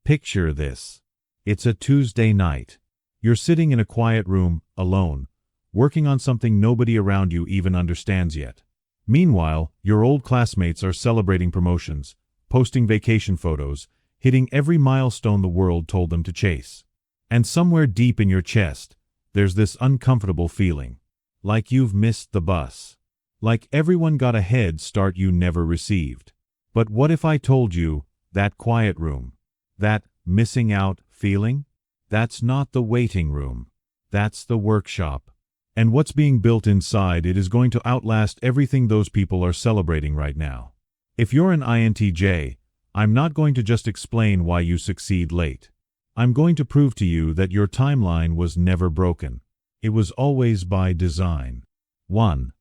Picture this. It's a Tuesday night. You're sitting in a quiet room, alone, working on something nobody around you even understands yet. Meanwhile, your old classmates are celebrating promotions, posting vacation photos, hitting every milestone the world told them to chase. And somewhere deep in your chest, there's this uncomfortable feeling. Like you've missed the bus. Like everyone got a head start you never received. But what if I told you, that quiet room, that missing out feeling? That's not the waiting room. That's the workshop. And what's being built inside it is going to outlast everything those people are celebrating right now. If you're an INTJ, I'm not going to just explain why you succeed late. I'm going to prove to you that your timeline was never broken. It was always by design. 1.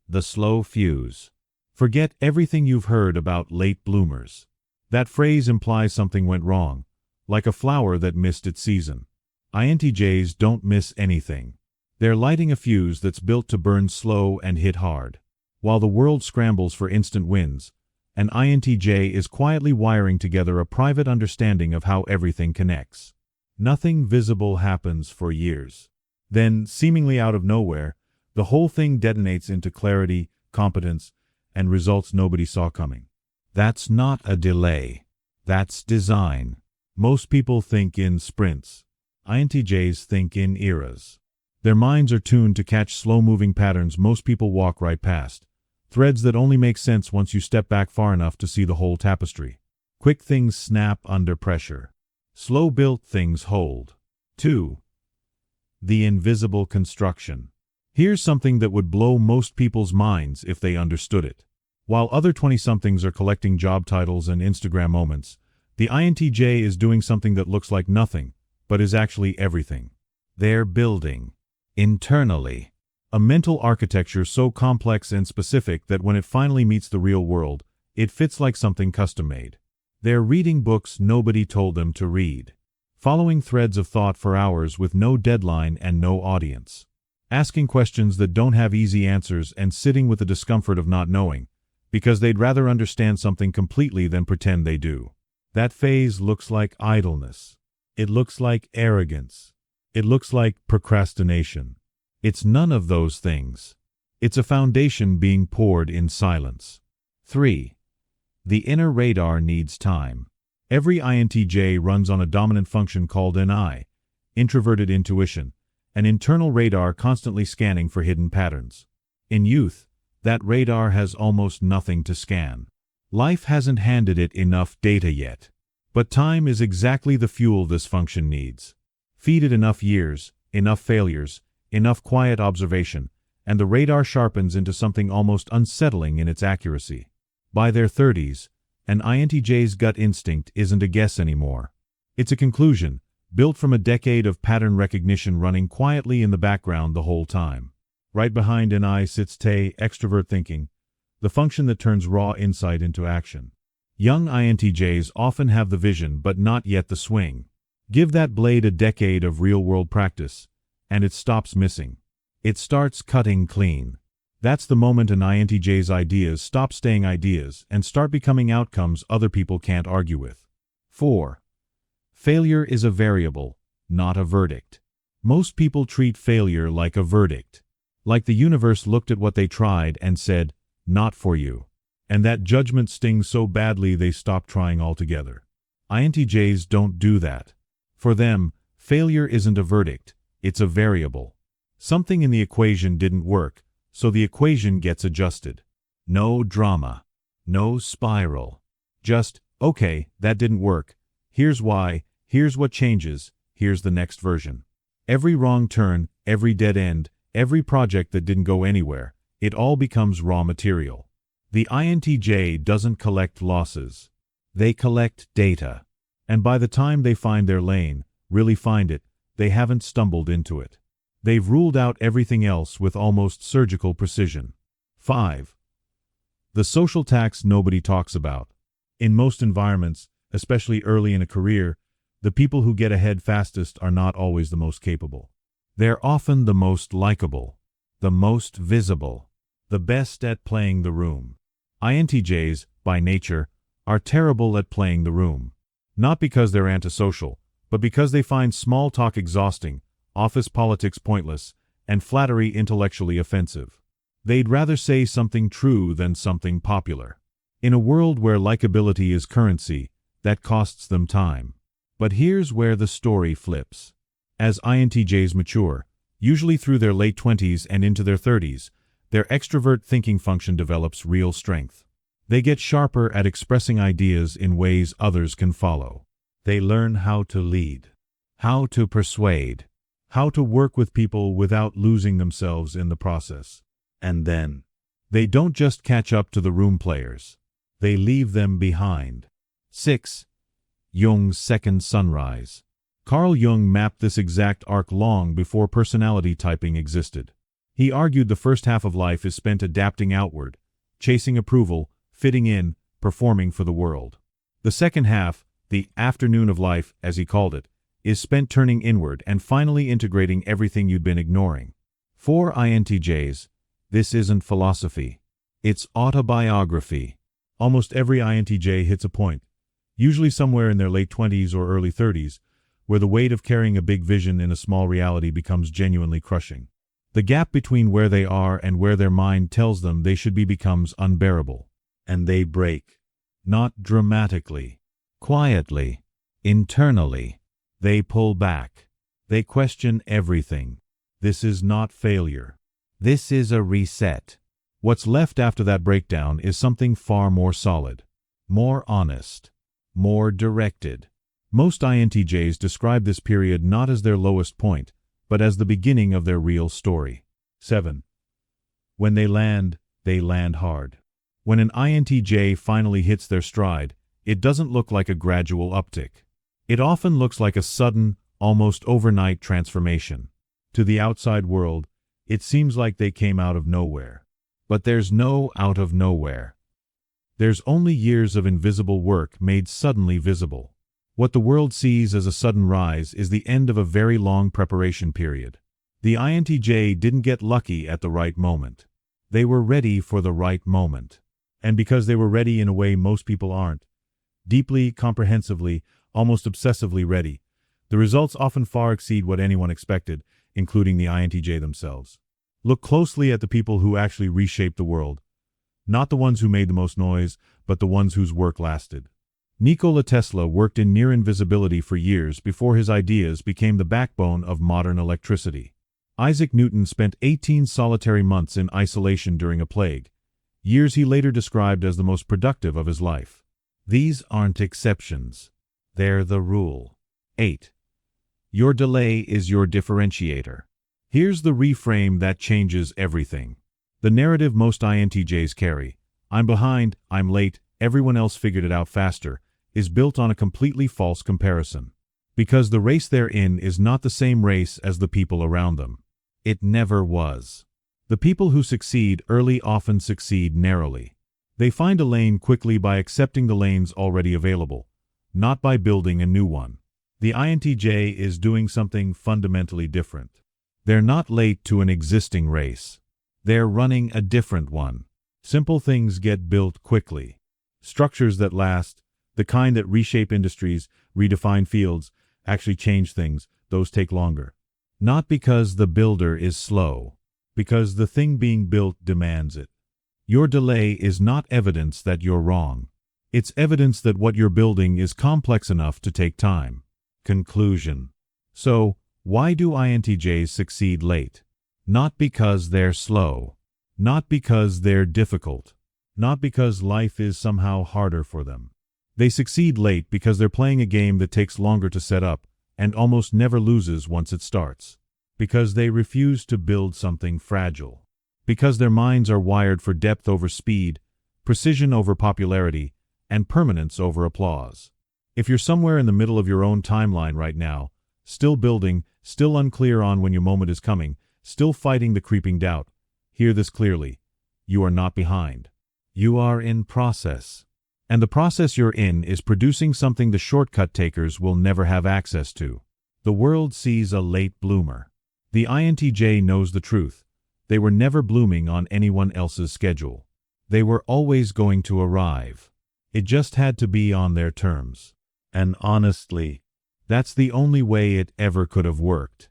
The slow fuse. Forget everything you've heard about late bloomers. That phrase implies something went wrong, like a flower that missed its season. INTJs don't miss anything. They're lighting a fuse that's built to burn slow and hit hard. While the world scrambles for instant wins, an INTJ is quietly wiring together a private understanding of how everything connects. Nothing visible happens for years. Then, seemingly out of nowhere, the whole thing detonates into clarity, competence, and results nobody saw coming. That's not a delay. That's design. Most people think in sprints. INTJs think in eras. Their minds are tuned to catch slow-moving patterns most people walk right past, threads that only make sense once you step back far enough to see the whole tapestry. Quick things snap under pressure. Slow-built things hold. 2. The invisible construction. Here's something that would blow most people's minds if they understood it. While other 20-somethings are collecting job titles and Instagram moments, the INTJ is doing something that looks like nothing, but is actually everything. They're building, internally, a mental architecture so complex and specific that when it finally meets the real world, it fits like something custom-made. They're reading books nobody told them to read, following threads of thought for hours with no deadline and no audience, asking questions that don't have easy answers and sitting with the discomfort of not knowing, because they'd rather understand something completely than pretend they do. That phase looks like idleness. It looks like arrogance. It looks like procrastination. It's none of those things. It's a foundation being poured in silence. 3. The inner radar needs time. Every INTJ runs on a dominant function called NI, introverted intuition, an internal radar constantly scanning for hidden patterns. In youth, that radar has almost nothing to scan. Life hasn't handed it enough data yet. But time is exactly the fuel this function needs. Feed it enough years, enough failures, enough quiet observation, and the radar sharpens into something almost unsettling in its accuracy. By their 30s, an INTJ's gut instinct isn't a guess anymore. It's a conclusion, built from a decade of pattern recognition running quietly in the background the whole time. Right behind NI sits TE, extrovert thinking, the function that turns raw insight into action. Young INTJs often have the vision but not yet the swing. Give that blade a decade of real-world practice, and it stops missing. It starts cutting clean. That's the moment an INTJ's ideas stop staying ideas and start becoming outcomes other people can't argue with. 4. Failure is a variable, not a verdict. Most people treat failure like a verdict. Like the universe looked at what they tried and said, not for you. And that judgment stings so badly they stop trying altogether. INTJs don't do that. For them, failure isn't a verdict, it's a variable. Something in the equation didn't work, so the equation gets adjusted. No drama. No spiral. Just, okay, that didn't work. Here's why, here's what changes, here's the next version. Every wrong turn, every dead end, every project that didn't go anywhere, it all becomes raw material. The INTJ doesn't collect losses. They collect data. And by the time they find their lane, really find it, they haven't stumbled into it. They've ruled out everything else with almost surgical precision. 5. The social tax nobody talks about. In most environments, especially early in a career, the people who get ahead fastest are not always the most capable. They're often the most likable, the most visible, the best at playing the room. INTJs, by nature, are terrible at playing the room. Not because they're antisocial, but because they find small talk exhausting, office politics pointless, and flattery intellectually offensive. They'd rather say something true than something popular. In a world where likability is currency, that costs them time. But here's where the story flips. As INTJs mature, usually through their late 20s and into their 30s, their extrovert thinking function develops real strength. They get sharper at expressing ideas in ways others can follow. They learn how to lead, how to persuade, how to work with people without losing themselves in the process. And then, they don't just catch up to the room players. They leave them behind. 6. Jung's second sunrise. Carl Jung mapped this exact arc long before personality typing existed. He argued the first half of life is spent adapting outward, chasing approval, fitting in, performing for the world. The second half, the afternoon of life, as he called it, is spent turning inward and finally integrating everything you'd been ignoring. For INTJs, this isn't philosophy. It's autobiography. Almost every INTJ hits a point, usually somewhere in their late 20s or early 30s, where the weight of carrying a big vision in a small reality becomes genuinely crushing. The gap between where they are and where their mind tells them they should be becomes unbearable. And they break. Not dramatically. Quietly. Internally. They pull back. They question everything. This is not failure. This is a reset. What's left after that breakdown is something far more solid, more honest, more directed. Most INTJs describe this period not as their lowest point, but as the beginning of their real story. 7. When they land hard. When an INTJ finally hits their stride, it doesn't look like a gradual uptick. It often looks like a sudden, almost overnight transformation. To the outside world, it seems like they came out of nowhere. But there's no out of nowhere. There's only years of invisible work made suddenly visible. What the world sees as a sudden rise is the end of a very long preparation period. The INTJ didn't get lucky at the right moment. They were ready for the right moment. And because they were ready in a way most people aren't, deeply, comprehensively, almost obsessively ready, the results often far exceed what anyone expected, including the INTJ themselves. Look closely at the people who actually reshaped the world. Not the ones who made the most noise, but the ones whose work lasted. Nikola Tesla worked in near invisibility for years before his ideas became the backbone of modern electricity. Isaac Newton spent 18 solitary months in isolation during a plague, years he later described as the most productive of his life. These aren't exceptions. They're the rule. 8. Your delay is your differentiator. Here's the reframe that changes everything. The narrative most INTJs carry, I'm behind, I'm late, everyone else figured it out faster, is built on a completely false comparison. Because the race they're in is not the same race as the people around them. It never was. The people who succeed early often succeed narrowly. They find a lane quickly by accepting the lanes already available, not by building a new one. The INTJ is doing something fundamentally different. They're not late to an existing race. They're running a different one. Simple things get built quickly. Structures that last, the kind that reshape industries, redefine fields, actually change things, those take longer. Not because the builder is slow, because the thing being built demands it. Your delay is not evidence that you're wrong. It's evidence that what you're building is complex enough to take time. Conclusion. So, why do INTJs succeed late? Not because they're slow. Not because they're difficult. Not because life is somehow harder for them. They succeed late because they're playing a game that takes longer to set up and almost never loses once it starts. Because they refuse to build something fragile. Because their minds are wired for depth over speed, precision over popularity, and permanence over applause. If you're somewhere in the middle of your own timeline right now, still building, still unclear on when your moment is coming, still fighting the creeping doubt, hear this clearly. You are not behind. You are in process. And the process you're in is producing something the shortcut takers will never have access to. The world sees a late bloomer. The INTJ knows the truth. They were never blooming on anyone else's schedule. They were always going to arrive. It just had to be on their terms. And honestly, that's the only way it ever could have worked.